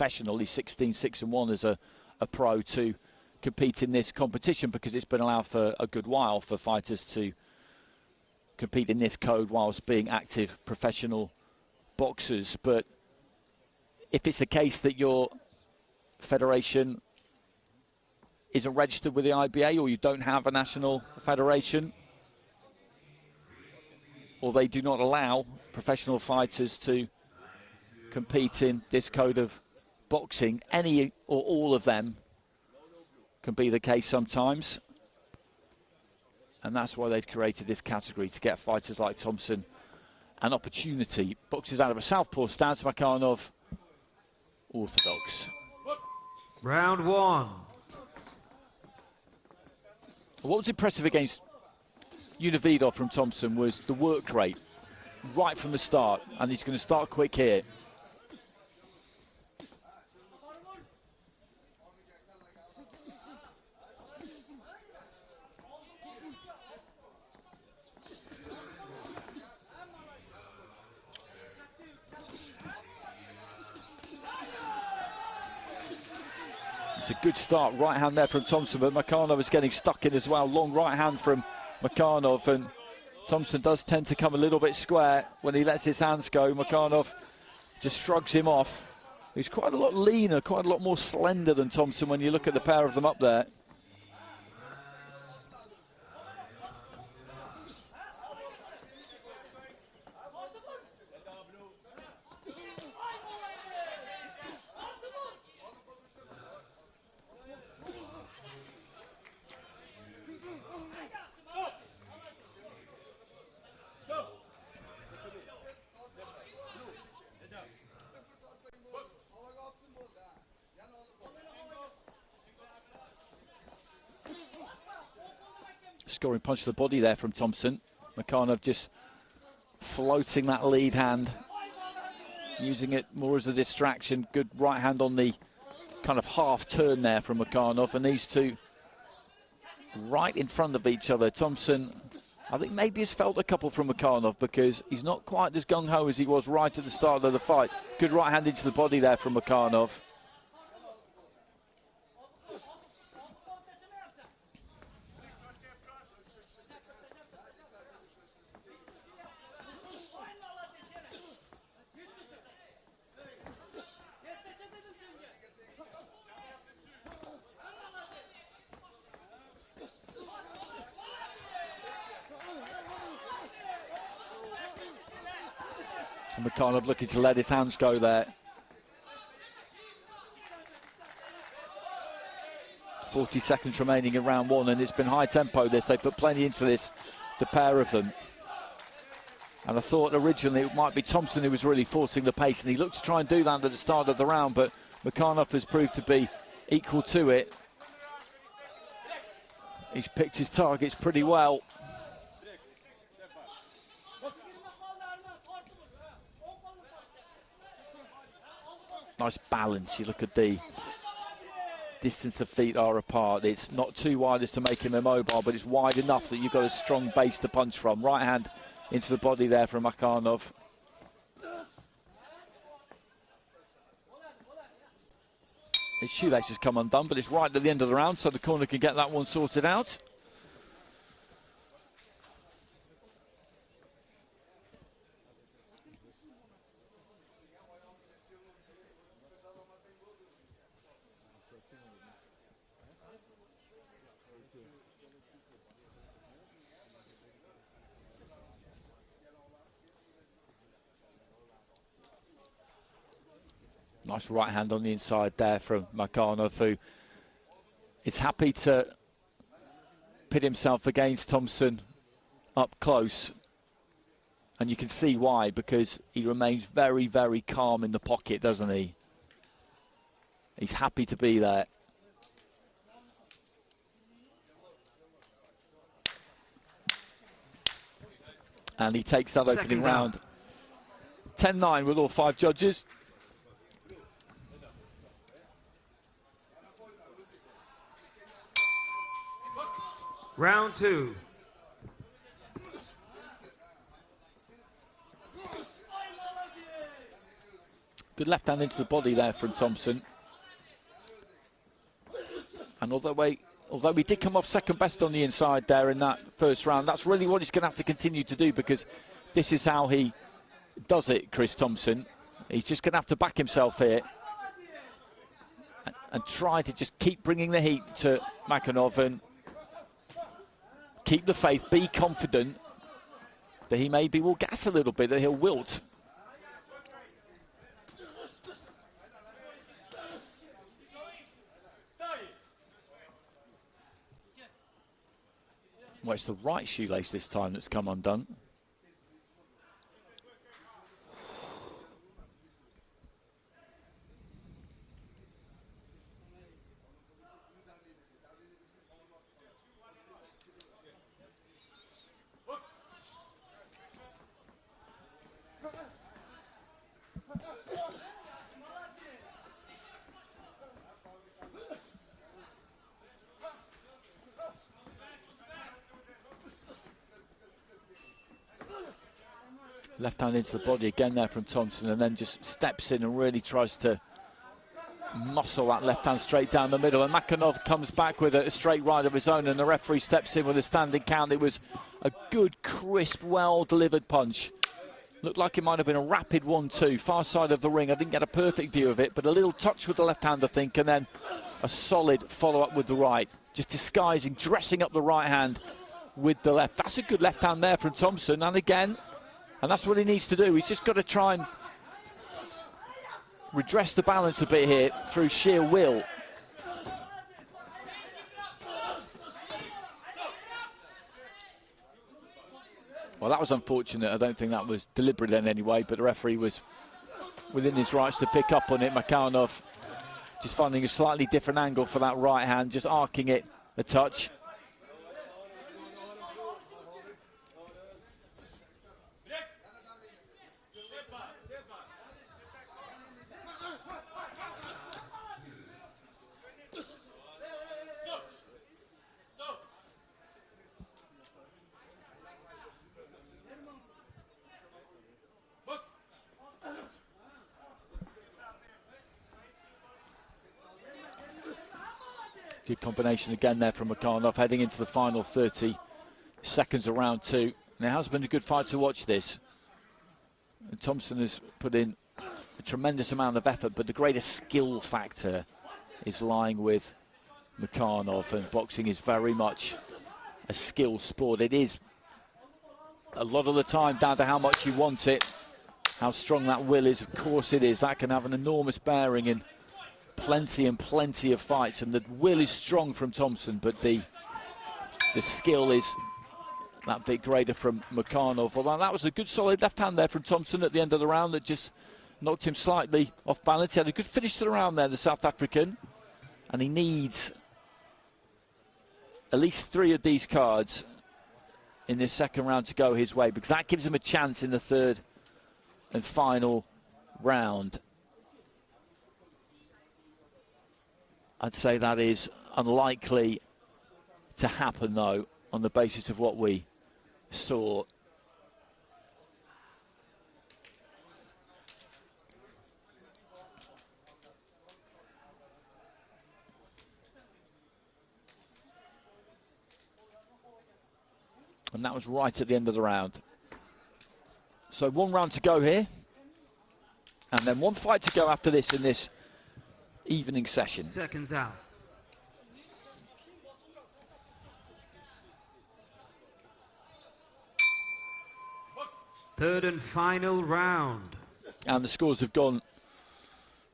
professional. He's 16-6-1 as a pro to compete in this competition, because it's been allowed for a good while for fighters to compete in this code whilst being active professional boxers. But if it's the case that your federation isn't registered with the IBA, or you don't have a national federation, or they do not allow professional fighters to compete in this code of boxing, any or all of them can be the case sometimes. And that's why they've created this category, to get fighters like Thompson an opportunity. Boxes out of a southpaw stance. Makhanov, orthodox. Round one. What was impressive against Unividov from Thompson was the work rate right from the start, and he's going to start quick here. It's a good start, right hand there from Thompson, but Makhanov is getting stuck in as well. Long right hand from Makhanov, and Thompson does tend to come a little bit square when he lets his hands go. Makhanov just shrugs him off. He's quite a lot leaner, quite a lot more slender than Thompson when you look at the pair of them up there. Scoring punch to the body there from Thompson. Makhanov just floating that lead hand, using it more as a distraction. Good right hand on the kind of half turn there from Makhanov, and these two right in front of each other. Thompson, I think, maybe has felt a couple from Makhanov, because he's not quite as gung-ho as he was right at the start of the fight. Good right hand into the body there from Makhanov. Makhanov looking to let his hands go there. 40 seconds remaining in round one, and it's been high tempo this. They put plenty into this, the pair of them. And I thought originally it might be Thompson who was really forcing the pace, and he looked to try and do that at the start of the round, but Makhanov has proved to be equal to it. He's picked his targets pretty well. Nice balance. You look at the distance the feet are apart. It's not too wide as to make him immobile, but it's wide enough that you've got a strong base to punch from. Right hand into the body there from Makhanov. His shoelace has come undone, but it's right at the end of the round, so the corner can get that one sorted out. Nice right hand on the inside there from Makhanov, who is happy to pit himself against Thompson up close. And you can see why, because he remains very, very calm in the pocket, doesn't he? He's happy to be there. And he takes that opening round. 10-9 with all 5 judges. Round two. Good left hand into the body there from Thompson. And although he did come off second best on the inside there in that first round, that's really what he's going to have to continue to do, because this is how he does it, Chris Thompson. He's just going to have to back himself here and try to just keep bringing the heat to Makhanov and keep the faith, be confident that he maybe will gas a little bit, that he'll wilt. Well, it's the right shoelace this time that's come undone. Left hand into the body again there from Thompson, and then just steps in and really tries to muscle that left hand straight down the middle. And Makhanov comes back with a straight right of his own, and the referee steps in with a standing count. It was a good, crisp, well-delivered punch. Looked like it might have been a rapid 1-2, far side of the ring. I didn't get a perfect view of it, but a little touch with the left hand, I think, and then a solid follow-up with the right. Just disguising, dressing up the right hand with the left. That's a good left hand there from Thompson, and again, and that's what he needs to do. He's just got to try and redress the balance a bit here through sheer will. Well, that was unfortunate. I don't think that was deliberate in any way, but the referee was within his rights to pick up on it. Makhanov just finding a slightly different angle for that right hand, just arcing it a touch. Good combination again there from Makhanov, heading into the final 30 seconds of round two. And it has been a good fight to watch this. And Thompson has put in a tremendous amount of effort, but the greatest skill factor is lying with Makhanov, and boxing is very much a skill sport. It is a lot of the time down to how much you want it, how strong that will is. Of course it is. That can have an enormous bearing in plenty and plenty of fights, and the will is strong from Thompson, but the skill is that bit greater from Makhanov. Although that was a good solid left hand there from Thompson at the end of the round that just knocked him slightly off balance. He had a good finish to the round there, the South African, and he needs at least 3 of these cards in this second round to go his way, because that gives him a chance in the third and final round. I'd say that is unlikely to happen, though, on the basis of what we saw. And that was right at the end of the round. So 1 round to go here, and then 1 fight to go after this in this evening session. Seconds out. Third and final round. And the scores have gone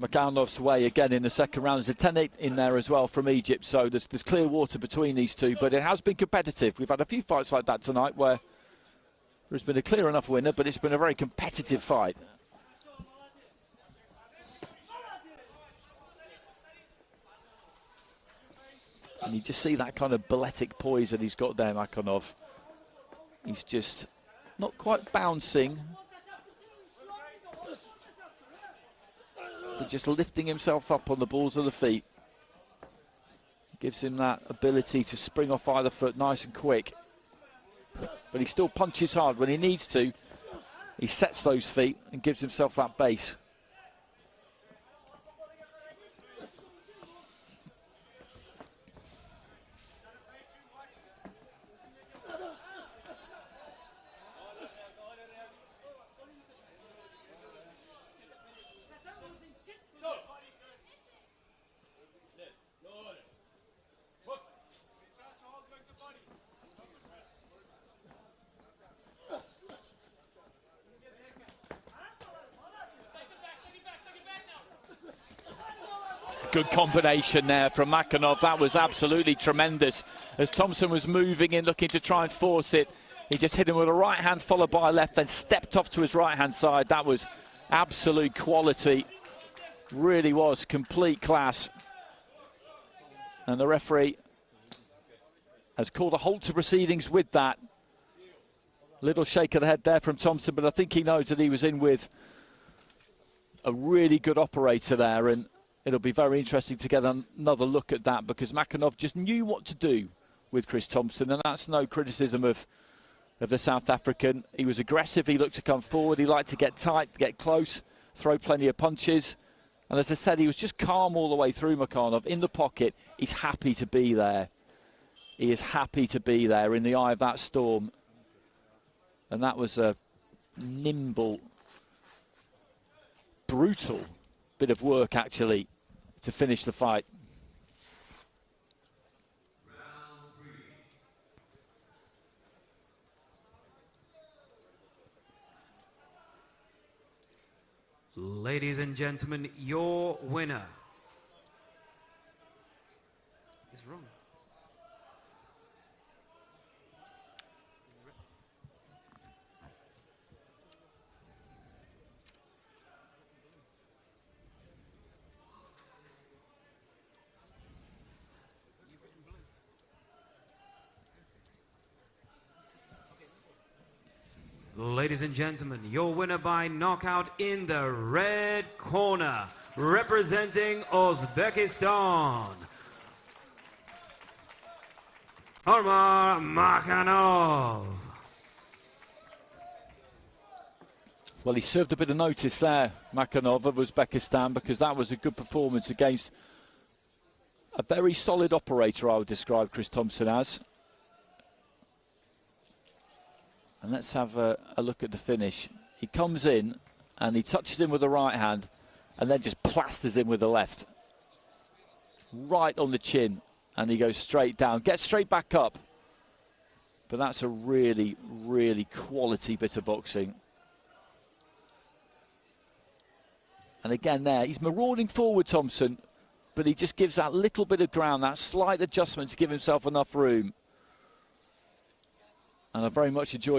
Makhanov's way again in the second round. There's a 10-8 in there as well from Egypt, so there's clear water between these two, but it has been competitive. We've had a few fights like that tonight where there's been a clear enough winner, but it's been a very competitive fight. And you just see that kind of balletic poise that he's got there, Makhanov. He's just not quite bouncing, but just lifting himself up on the balls of the feet. Gives him that ability to spring off either foot nice and quick. But he still punches hard when he needs to. He sets those feet and gives himself that base. good combination there from Makhanov. That was absolutely tremendous. As Thompson was moving in, looking to try and force it, he just hit him with a right hand followed by a left, then stepped off to his right hand side. That was absolute quality. Really was complete class. And the referee has called a halt to proceedings with that. Little shake of the head there from Thompson, but I think he knows that he was in with a really good operator there, and it'll be very interesting to get another look at that, because Makhanov just knew what to do with Chris Thompson, and that's no criticism of the South African. He was aggressive, he looked to come forward, he liked to get tight, get close, throw plenty of punches. And as I said, he was just calm all the way through, Makhanov. In the pocket, he's happy to be there. He is happy to be there in the eye of that storm. And that was a nimble, brutal bit of work, actually, to finish the fight. Ladies and gentlemen, your winner is wrong. Ladies and gentlemen, your winner by knockout in the red corner, representing Uzbekistan, Arman Makhanov. Well, he served a bit of notice there, Makhanov of Uzbekistan, because that was a good performance against a very solid operator, I would describe Chris Thompson as. And let's have a look at the finish. He comes in and he touches him with the right hand and then just plasters him with the left. Right on the chin, and he goes straight down. Gets straight back up. But that's a really, really quality bit of boxing. And again there, he's marauding forward, Thompson, but he just gives that little bit of ground, that slight adjustment to give himself enough room. And I very much enjoyed